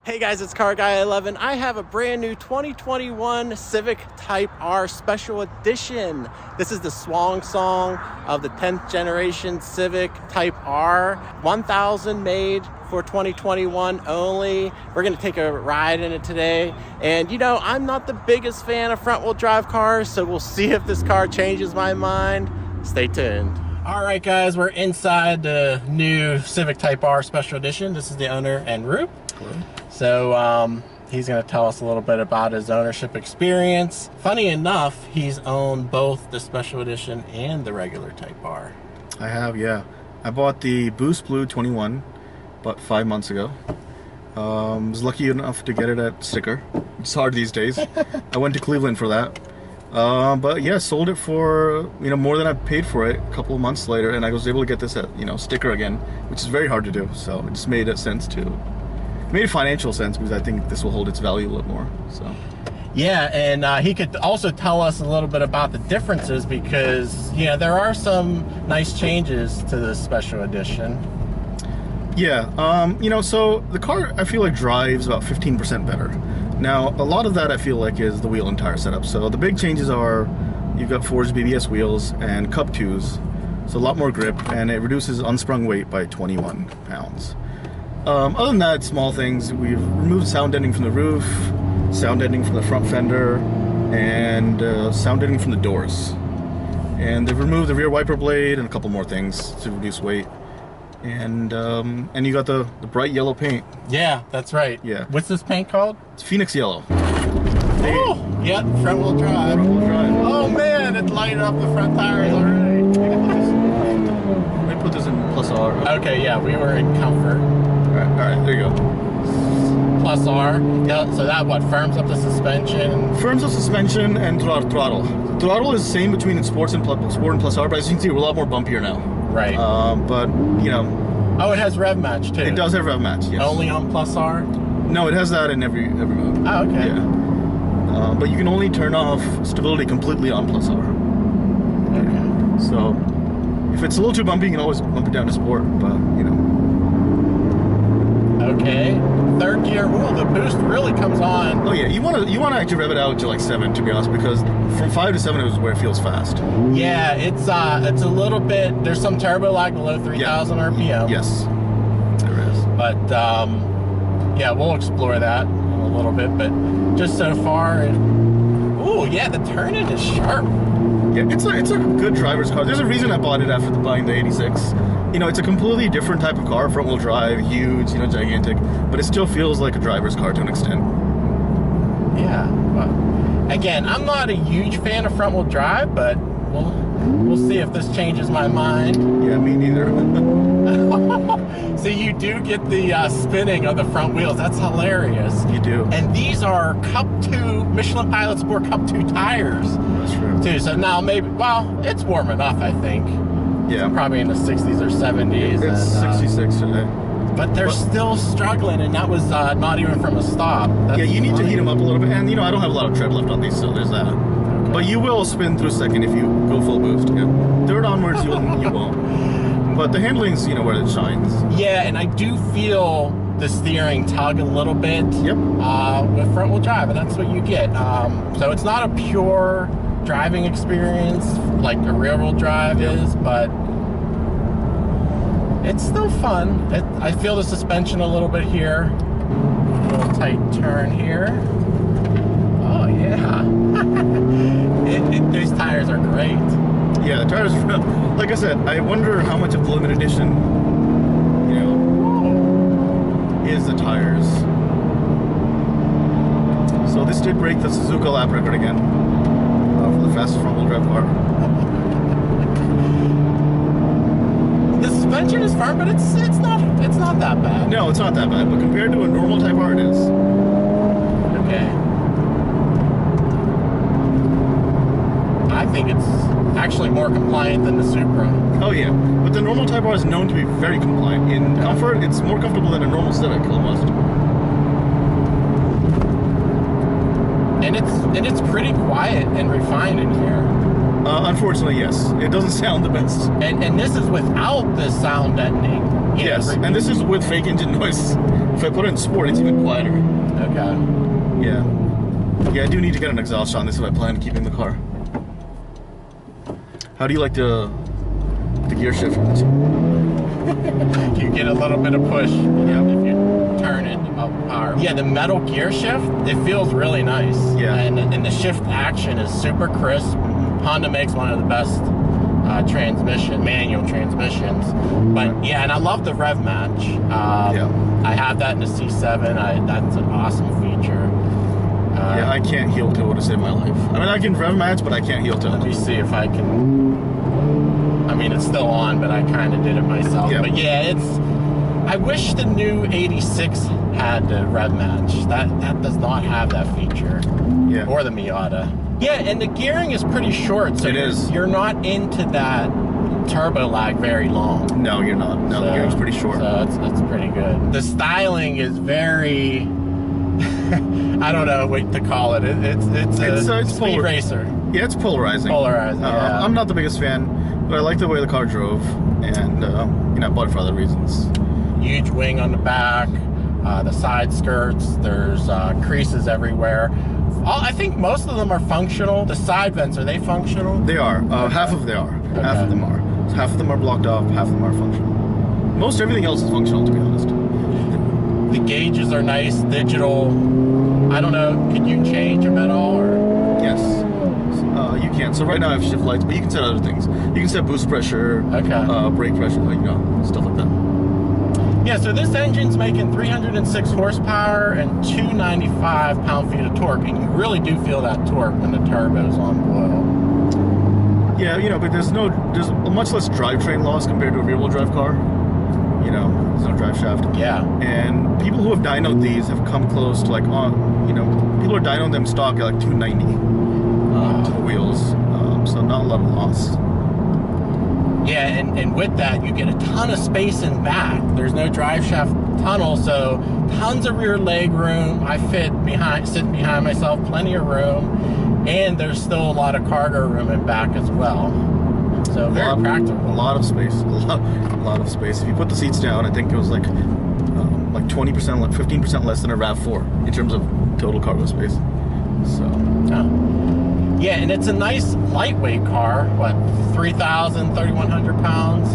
Hey guys, it's Car Guy 11. I have a brand new 2021 Civic Type R Special Edition. This is the swan song of the 10th generation Civic Type R. 1,000 made for 2021 only. We're gonna take a ride in it today. And you know, I'm not the biggest fan of front wheel drive cars, so we'll see if this car changes my mind. Stay tuned. All right guys, we're inside the new Civic Type R Special Edition. This is the owner and Roop. Hello. So he's going to tell us a little bit about his ownership experience. Funny enough, he's owned both the Special Edition and the regular Type R. I have, yeah. I bought the Boost Blue 21 about 5 months ago. Was lucky enough to get it at sticker. It's hard these days. I went to Cleveland for that. But yeah, sold it for more than I paid for it a couple of months later, and I was able to get this at sticker again, which is very hard to do. So it just made sense to. It made financial sense because I think this will hold its value a little more. So yeah, and he could also tell us a little bit about the differences because there are some nice changes to this Special Edition. Yeah, so the car I feel like drives about 15% better. Now a lot of that I feel like is the wheel and tire setup. So the big changes are you've got forged BBS wheels and Cup 2s, so a lot more grip, and it reduces unsprung weight by 21 pounds. Other than that, small things. We've removed sound deadening from the roof, sound deadening from the front fender, and sound deadening from the doors. And they've removed the rear wiper blade and a couple more things to reduce weight. And you got the bright yellow paint. Yeah, that's right. Yeah. What's this paint called? It's Phoenix Yellow. Oh, yeah, front wheel drive. Front wheel drive. Oh man, it's lighting up the front tires already. Let me put this in plus R. Okay, yeah, we were in comfort. All right, there you go. Plus R. Yeah, so that firms up the suspension. Firms up suspension and throttle. Throttle is the same between Sport and Plus R, but as you can see, we're a lot more bumpier now. Right. But oh, it has rev match too. It does have rev match. Yes. Only on Plus R. No, it has that in every mode. Oh, okay. Yeah. But you can only turn off stability completely on Plus R. Okay. So if it's a little too bumpy, you can always bump it down to Sport. But Okay, third gear. Ooh, the boost really comes on. Oh yeah, you want to actually rev it out to like 7, to be honest, because from 5 to 7 is where it feels fast. Yeah, it's a little bit. There's some turbo lag below 3,000 RPM. Yes, there is. But yeah, we'll explore that in a little bit. But just so far, ooh, yeah, the turning is sharp. Yeah, it's a good driver's car. There's a reason I bought it after buying the 86. It's a completely different type of car, front wheel drive, huge, gigantic, but it still feels like a driver's car to an extent. Yeah. Well, again, I'm not a huge fan of front wheel drive, but we'll see if this changes my mind. Yeah, me neither. So you do get the spinning of the front wheels. That's hilarious. You do. And these are Cup 2 Michelin Pilot Sport Cup 2 tires. That's true. Too. So now maybe, well, it's warm enough, I think. Yeah. It's probably in the 60s or 70s. It's 66 today. But they're still struggling, and that was not even from a stop. That's yeah, you need funny. to heat them up a little bit. And, I don't have a lot of tread left on these, so there's that. Okay. But you will spin through second if you go full boost. Yeah. Third onwards, you won't. But the handling's, where it shines. Yeah, and I do feel the steering tug a little bit. Yep. With front wheel drive, and that's what you get. So it's not a pure driving experience like a rear wheel drive is, but it's still fun. I feel the suspension a little bit here. A little tight turn here. Oh yeah. These tires are great. Yeah, the tires, like I said, I wonder how much of the limited edition, is the tires. So this did break the Suzuka lap record again for the fastest front wheel drive car. The suspension is firm, but it's not that bad. No, it's not that bad, but compared to a normal Type R, it is. Okay. I think it's actually more compliant than the Supra. Oh yeah, but the normal Type R is known to be very compliant. In comfort, it's more comfortable than a normal Civic, almost. And it's pretty quiet and refined in here. Unfortunately, yes. It doesn't sound the best. And this is without the sound deadening. Yes, and this is with fake engine noise. If I put it in sport, it's even quieter. Okay. Yeah. Yeah, I do need to get an exhaust on this if I plan on keeping the car. How do you like the gear shift? You get a little bit of push, if you turn it up power. Yeah, the metal gear shift, it feels really nice. Yeah. And the shift action is super crisp. Honda makes one of the best manual transmissions. But yeah, and I love the rev match. I have that in the C7. That's an awesome feature. Yeah, I can't heel toe to save my life. I mean, I can rev match, but I can't heel toe. Let me see if I can. I mean, it's still on, but I kind of did it myself. Yep. But yeah, I wish the new 86 had the rev match. That does not have that feature. Yeah. Or the Miata. Yeah, and the gearing is pretty short, so you're not into that turbo lag very long. No, you're not. No, the gearing's pretty short. So it's pretty good. The styling is very. I don't know what to call it. It's a speed racer. Yeah, it's polarizing. Yeah. I'm not the biggest fan, but I like the way the car drove, and I bought it for other reasons. Huge wing on the back, the side skirts. There's creases everywhere. I think most of them are functional. The side vents, are they functional? They are. Half of them are. Okay. Half of them are. So half of them are blocked off. Half of them are functional. Most everything else is functional, to be honest. The gauges are nice, digital. I don't know, could you change them at all? Or? Yes, you can. So right now I have shift lights, but you can set other things. You can set boost pressure, brake pressure, stuff like that. Yeah, so this engine's making 306 horsepower and 295 pound-feet of torque, and you really do feel that torque when the turbo's on boil. Yeah, but there's much less drivetrain loss compared to a rear-wheel drive car. There's no drive shaft. Yeah. And people who have dynoed these have come close to people are dynoing them stock at like 290 to the wheels. So not a lot of loss. Yeah, and with that, you get a ton of space in back. There's no drive shaft tunnel, so tons of rear leg room. I sitting behind myself, plenty of room, and there's still a lot of cargo room in back as well. So very practical. A lot of space. A lot of space. If you put the seats down, I think it was like 20%, 15% less than a RAV4 in terms of total cargo space. So. Yeah, and it's a nice lightweight car. What, 3,000, 3,100 pounds?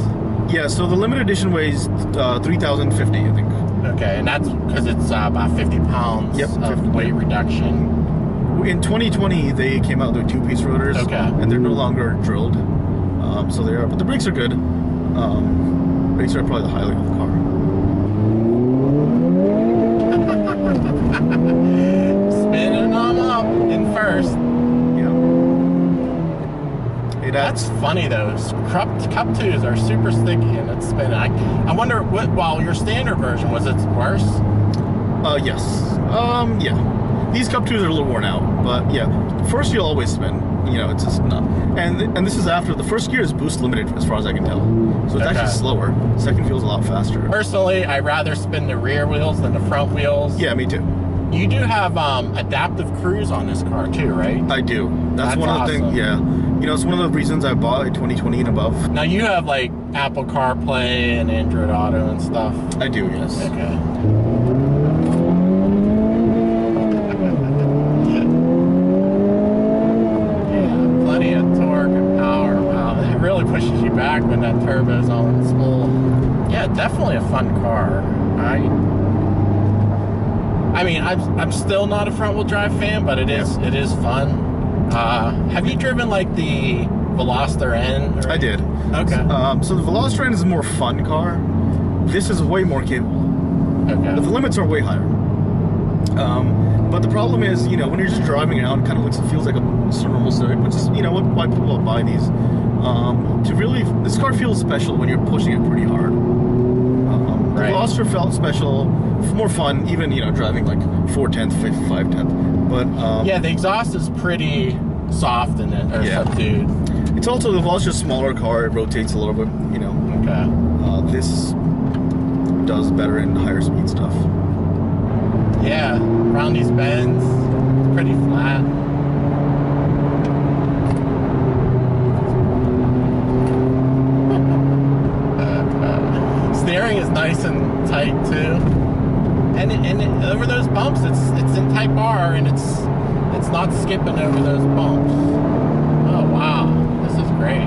Yeah, so the limited edition weighs 3,050, I think. Okay, and that's because it's about 50 pounds of weight reduction. In 2020, they came out with 2-piece rotors, and they're no longer drilled. So they are, but the brakes are good. Brakes are probably the highlight of the car. Spinning them up in first. Yeah. That's funny though. Cup 2s are super sticky and it's spinning. I wonder your standard version, was it worse? Yes. Yeah. These Cup 2s are a little worn out, but yeah. First you'll always spin. It's just not. And this is after the first gear is boost limited as far as I can tell. So it's actually slower. Second feels a lot faster. Personally, I rather spin the rear wheels than the front wheels. Yeah, me too. You do have adaptive cruise on this car too, right? I do. That's one of the things. Yeah. It's one of the reasons I bought a 2020 and above. Now you have like Apple CarPlay and Android Auto and stuff. I do, yes. Okay. Pushes you back when that turbo's on full. Yeah, definitely a fun car. I mean, I'm still not a front-wheel drive fan, but it is fun. Have you driven like the Veloster N? I did. Okay. So the Veloster N is a more fun car. This is way more capable. Okay. But the limits are way higher. But the problem is, when you're just driving around, it kind of feels like a normal Civic, which is, why people buy these. This car feels special when you're pushing it pretty hard. The Veloster felt special, more fun, even, driving like 4/10, 5/10. But yeah, the exhaust is pretty soft in it, or subdued. It's also the Veloster's smaller car, it rotates a little bit, Okay. This does better in higher speed stuff. Yeah, around these bends, it's pretty flat. Steering is it's in Type R, and it's not skipping over those bumps. Oh wow, this is great.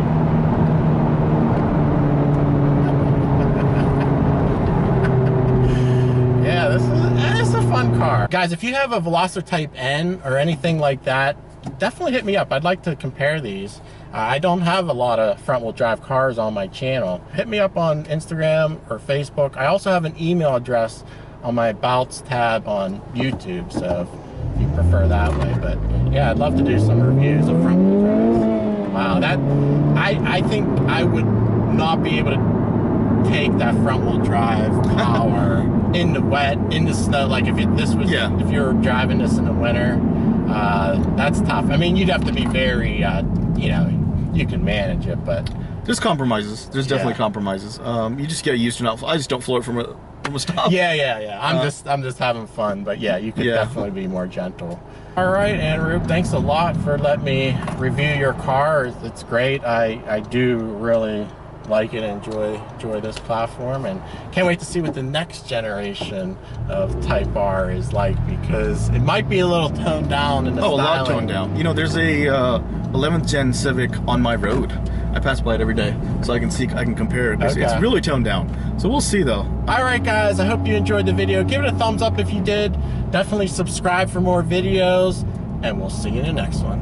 Yeah, this is a fun car. Guys, if you have a Veloster Type N or anything like that, definitely hit me up. I'd like to compare these. I don't have a lot of front-wheel drive cars on my channel. Hit me up on Instagram or Facebook. I also have an email address on my Bouts tab on YouTube, so if you prefer that way. But yeah, I'd love to do some reviews of front-wheel drives. Wow, that I think I would not be able to take that front-wheel drive power in the wet, in the snow. Like if if you were driving this in the winter, that's tough. I mean, you'd have to be very, you know, you can manage it, but there's compromises. There's definitely compromises. You just get used to not. I just don't float from a stop. Yeah. I'm just having fun, but yeah, you could definitely be more gentle. All right, Andrew, thanks a lot for letting me review your car. It's great. I do really like it and enjoy this platform, and can't wait to see what the next generation of Type R is like, because it might be a little toned down in the styling. A lot toned down. You know, there's a 11th gen Civic on my road. I pass by it every day, so I can compare it. It's really toned down, so we'll see though. All right, guys, I hope you enjoyed the video. Give it a thumbs up if you did. Definitely subscribe for more videos, and we'll see you in the next one.